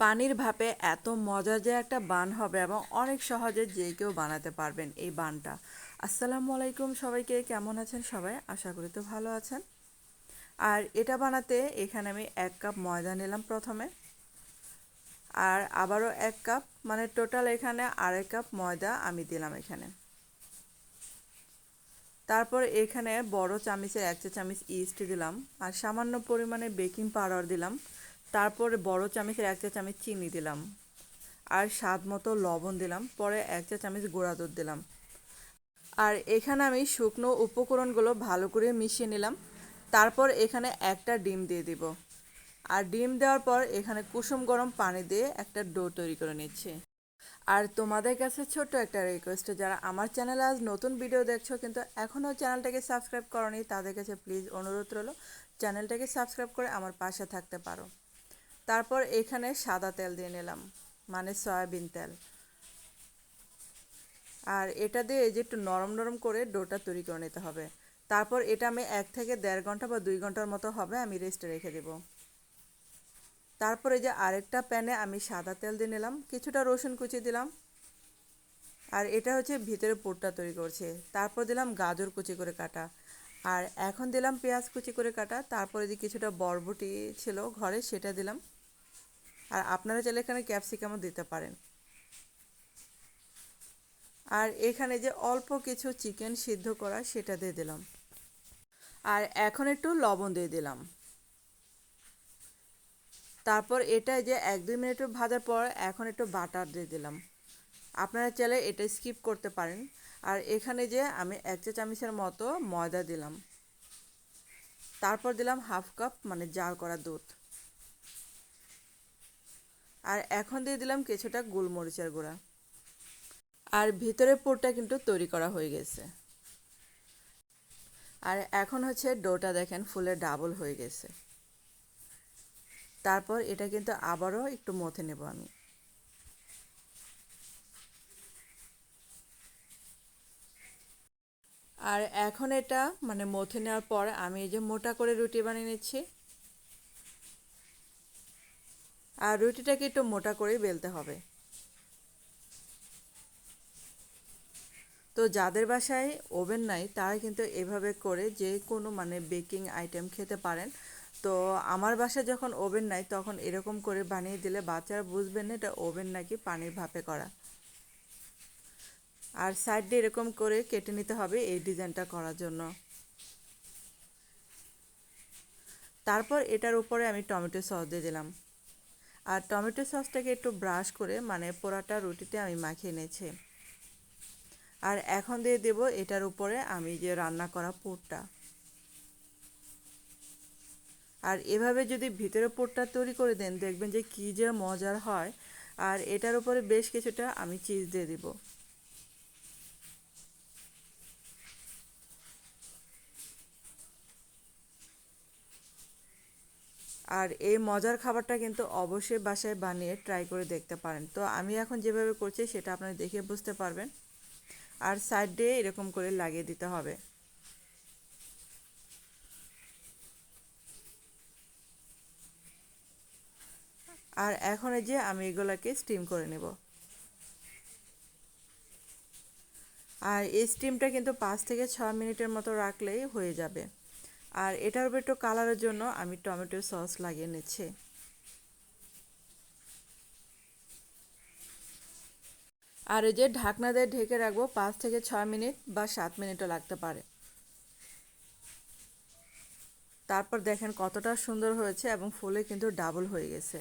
পানির ভাপে এত মজার যে একটা বান হবে এবং অনেক সহজে যে কেউ বানাতে পারবেন এই বানটা। আসসালামু আলাইকুম সবাইকে, কেমন আছেন সবাই? আশা করি তো ভালো আছেন। আর এটা বানাতে এখানে আমি 1 কাপ ময়দা নিলাম প্রথমে, আর আবারও 1 কাপ, মানে টোটাল এখানে 2.5 কাপ ময়দা আমি দিলাম এখানে। তারপর এখানে বড় চামচের 1 চা চামচ ইস্ট দিলাম, আর সামান্য পরিমাণে বেকিং পাউডার দিলাম। তারপর বড় চামচের 1 চা চামচ চিনি দিলাম, আর স্বাদ মতো লবণ দিলাম। পরে 1 চা চামচ গুঁড়া দুধ দিলাম। আর এখানে আমি শুকনো উপকরণগুলো ভালো করে মিশিয়ে নিলাম। তারপর এখানে একটা ডিম দিয়ে দিব। আর ডিম দেওয়ার পর এখানে কুসুম গরম পানি দিয়ে একটা ডো তৈরি করে নিচ্ছি। আর তোমাদের কাছে ছোট্ট একটা রিকোয়েস্ট, যারা আমার চ্যানেলে আজ নতুন ভিডিও দেখছো কিন্তু এখনও চ্যানেলটাকে সাবস্ক্রাইব করোনি, তাদের কাছে প্লিজ অনুরোধ রইল চ্যানেলটাকে সাবস্ক্রাইব করে আমার পাশে থাকতে পারো। তারপর এখানে সাদা তেল দিয়ে নিলাম, মানে সয়াবিন তেল। আর এটা দিয়ে এই যে একটু নরম নরম করে ডোটা তৈরি করে নিতে হবে। তারপর এটা আমি 1 থেকে 1.5 ঘন্টা বা 2 ঘন্টার মতো হবে আমি রেস্টে রেখে দেব। তারপরে যে আরেকটা প্যানে আমি সাদা তেল দিয়ে নিলাম, কিছুটা রসুন কুচি দিলাম। আর এটা হচ্ছে ভিতরে পুরটা তৈরি করছে। তারপর দিলাম গাজর কুচি করে কাটা, আর এখন দিলাম পেঁয়াজ কুচি করে কাটা। তারপরে যে কিছুটা বরবটি ছিল ঘরে সেটা দিলাম, আর আপনারা চাইলে এখানে ক্যাপসিকামও দিতে পারেন। আর এখানে যে অল্প কিছু চিকেন সিদ্ধ করা সেটা দিয়ে দিলাম, আর এখন একটু লবণ দিয়ে দিলাম। তারপর এটা যে 1-2 মিনিট ভাজার পর এখন একটু বাটার দিয়ে দিলাম। আপনারা চাইলে এটা স্কিপ করতে পারেন। আর এখানে যে আমি 1 চা চামচের মতো ময়দা দিলাম। তারপর দিলাম 1/2 কাপ মানে জাল করা দুধ। আর এখন দিয়ে দিলাম কিছুটা গোলমরিচের গুঁড়া। আর ভিতরের পুরটা কিন্তু তৈরি করা হয়ে গেছে। আর এখন হচ্ছে ডোটা দেখেন ফুলে ডাবল হয়ে গেছে। তারপর এটা কিন্তু আবারও একটু মথে নেব আমি। আর এখন এটা মানে মথে নেওয়ার পর আমি এই যে মোটা করে রুটি বানিয়ে নিচ্ছি। আর রুটিটাকে একটু মোটা করেই বেলতে হবে। তো যাদের বাসায় ওভেন নাই তারা কিন্তু এভাবে করে যে কোনো মানে বেকিং আইটেম খেতে পারেন। তো আমার বাসায় যখন ওভেন নাই তখন এরকম করে বানিয়ে দিলে বাচ্চারা বুঝবেন না এটা ওভেন নাকি পানির ভাপে করা। আর সাইড দিয়ে এরকম করে কেটে নিতে হবে এই ডিজাইনটা করার জন্য। তারপর এটার উপরে আমি টমেটো সস দিয়ে দিলাম। আর টমেটো সসটাকে একটু ব্রাশ করে মানে পোড়াটা রুটিতে আমি মাখিয়ে নিয়েছি। আর এখন দিয়ে দেব এটার উপরে আমি যে রান্না করা পুরটা। আর এভাবে যদি ভিতরে পুরটা তৈরি করে দেন দেখবেন যে কী যে মজার হয়। আর এটার উপরে বেশ কিছুটা আমি চিজ দিয়ে দিব। আর এই মজার খাবারটা কিন্তু অবশ্যই বাসায় বানিয়ে ট্রাই করে দেখতে পারেন। তো আমি এখন যেভাবে করছি সেটা আপনারা দেখে বুঝতে পারবেন। আর সাইড দিয়ে এরকম করে লাগিয়ে দিতে হবে। আর এখন এই যে আমি এগুলোকে স্টিম করে নেব। আর এই স্টিমটা কিন্তু 5 থেকে 6 মিনিটের মতো রাখলেই হয়ে যাবে। আর এটার উপর একটু কালারের জন্য আমি টমেটো সস লাগিয়ে নিচ্ছি। আর এই যে ঢাকনা দিয়ে ঢেকে রাখবো 5 থেকে 6 মিনিট বা 7 মিনিটও লাগতে পারে। তারপর দেখেন কতটা সুন্দর হয়েছে এবং ফুলে কিন্তু ডাবল হয়ে গেছে।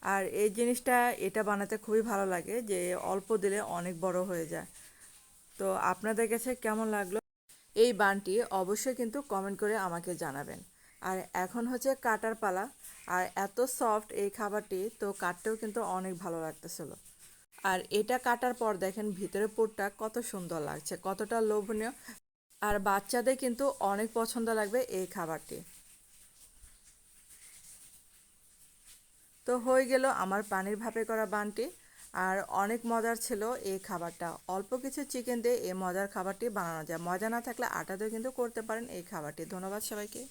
আর এই জিনিসটা এটা বানাতে খুবই ভালো লাগে যে অল্প দিলে অনেক বড় হয়ে যায়। তো আপনাদের কাছে কেমন লাগলো এই বানটি অবশ্যই কিন্তু কমেন্ট করে আমাকে জানাবেন। আর এখন হচ্ছে কাটার পালা। আর এত সফট এই খাবারটি, তো কাটতেও কিন্তু অনেক ভালো লাগতেছিল। আর এটা কাটার পর দেখেন ভিতরে পুরটা কত সুন্দর লাগছে, কতটা লোভনীয়। আর বাচ্চাদের কিন্তু অনেক পছন্দ লাগবে এই খাবারটি। তো হয়ে গেল আমার পানির ভাপে করা বানটি। আর অনেক মজার ছিল এই খাবারটা। অল্প কিছু চিকেন দিয়ে এই মজার খাবারটি বানানো যায়। মজা না থাকলে আটা দিয়ে কিন্তু করতে পারেন এই খাবারটি। ধন্যবাদ সবাইকে।